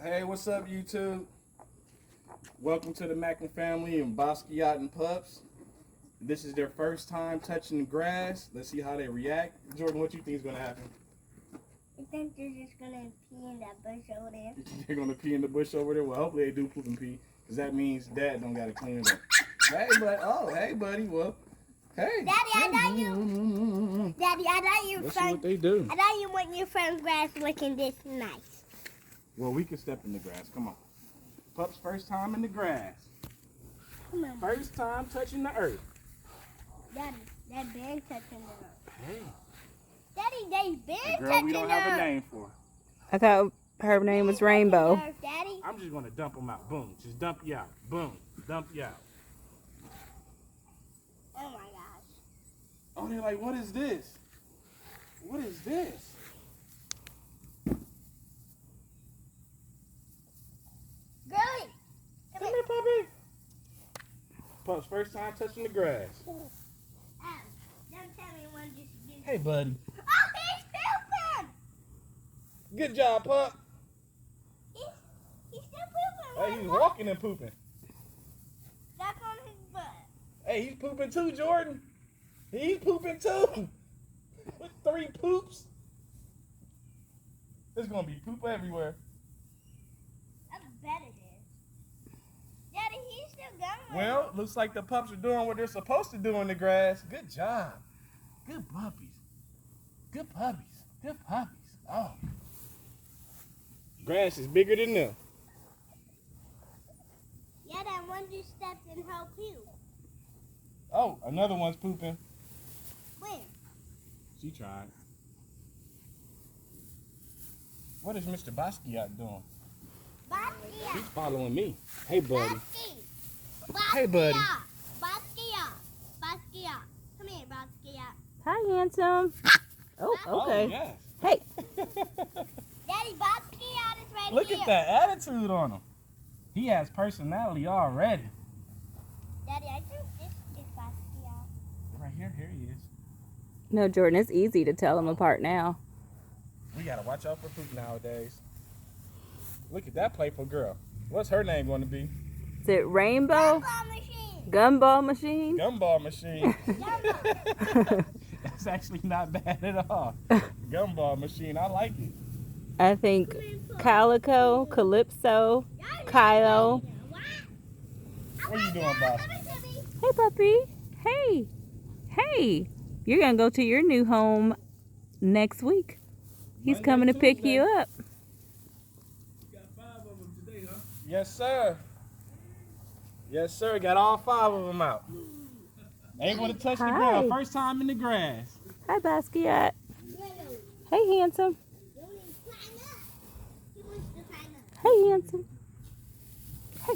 Hey, what's up, YouTube? Welcome to the Mackin family and Basquiat and Pups. This is their first time touching the grass. Let's see how they react. Jordan, what you think is going to happen? I think they're just going to pee in that bush over there. They're going to pee in the bush over there? Well, hopefully they do poop and pee, because that means Dad don't got to clean it up. Hey, hey, buddy. Well, hey. Daddy, I thought you... Daddy, I thought you... Let's see what they do. I thought you want your front grass looking this nice. Well, we can step in the grass. Come on. Pup's first time in the grass. Come on. First time touching the earth. Daddy, that been touching the earth. Hey. Daddy, they been touching the earth. Girl, we don't have a name for her. I thought her name was Rainbow. Earth, Daddy. I'm just going to dump them out. Boom. Just dump you out. Boom. Dump you out. Oh, my gosh. Oh, they're like, what is this? What is this? Girlie. Come here, puppy. Pup's first time touching the grass. Don't tell me one just get... Hey, buddy. Oh, he's pooping. Good job, pup. He's still pooping. Hey, he's walking and pooping. Stuck on his butt. Hey, he's pooping too, Jordan. He's pooping too. With 3 poops. There's going to be poop everywhere. I bet it is. Daddy, he's still going. Well, looks like the pups are doing what they're supposed to do in the grass. Good job. Good puppies. Good puppies. Good puppies. Oh. Grass is bigger than them. Yeah, that one just stepped in her poo. Oh, another one's pooping. Where? She tried. What is Mr. Basquiat doing? Basquiat. He's following me. Hey, buddy. Basquiat. Hey, buddy. Basquiat. Basquiat. Come here, Basquiat. Hi, handsome. Oh, okay. Oh, yes. Hey. Daddy, Basquiat is right Look here. at that attitude on him. He has personality already. Daddy, I think this is Basquiat. Right here, here he is. No, Jordan, it's easy to tell them apart now. We gotta watch out for poop nowadays. Look at that playful girl. What's her name going to be? Is it Rainbow? Gumball machine. Gumball machine? Gumball machine. That's actually not bad at all. Gumball machine. I like it. I think Calico, Calypso, Kylo. What are you doing, boss? Hey, puppy. Hey. Hey. You're going to go to your new home next week. He's Monday, coming to pick Tuesday. you up. Got 5 of them today, huh? Yes, sir. Yes, sir. Got all 5 of them out. Ain't going to touch the Hi. ground. First time in the grass. Hi, Basquiat. Hey, handsome. Hey, handsome. Hey.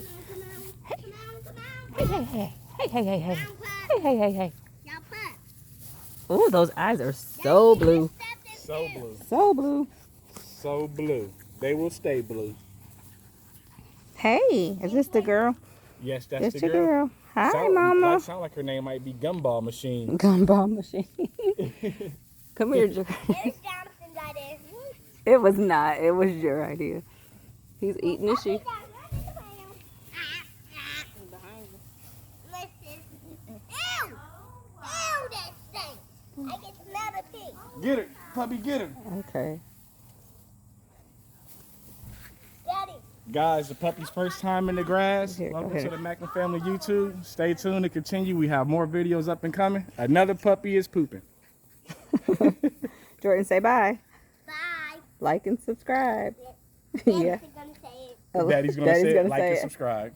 Hey. Hey, hey, hey. Hey, hey, hey, hey. Hey, hey, hey, hey. Oh, those eyes are so blue. So blue. So blue. So blue. They will stay blue. Hey, is this the girl? Yes, that's That's the your girl. girl. Hi, Mama. Sound like her name might be Gumball Machine. Gumball machine. Come here, Joe. It was not. It was your idea. He's eating the sheep. Get her. Puppy, get her. Okay. Daddy. Guys, the puppy's first time in the grass. Here, go Welcome ahead. to the Mackin Family YouTube. Stay tuned to continue. We have more videos up and coming. Another puppy is pooping. Jordan, say bye. Bye. Like and subscribe. Daddy's Yeah. gonna say it. Oh, Daddy's going to say it, like and it. subscribe.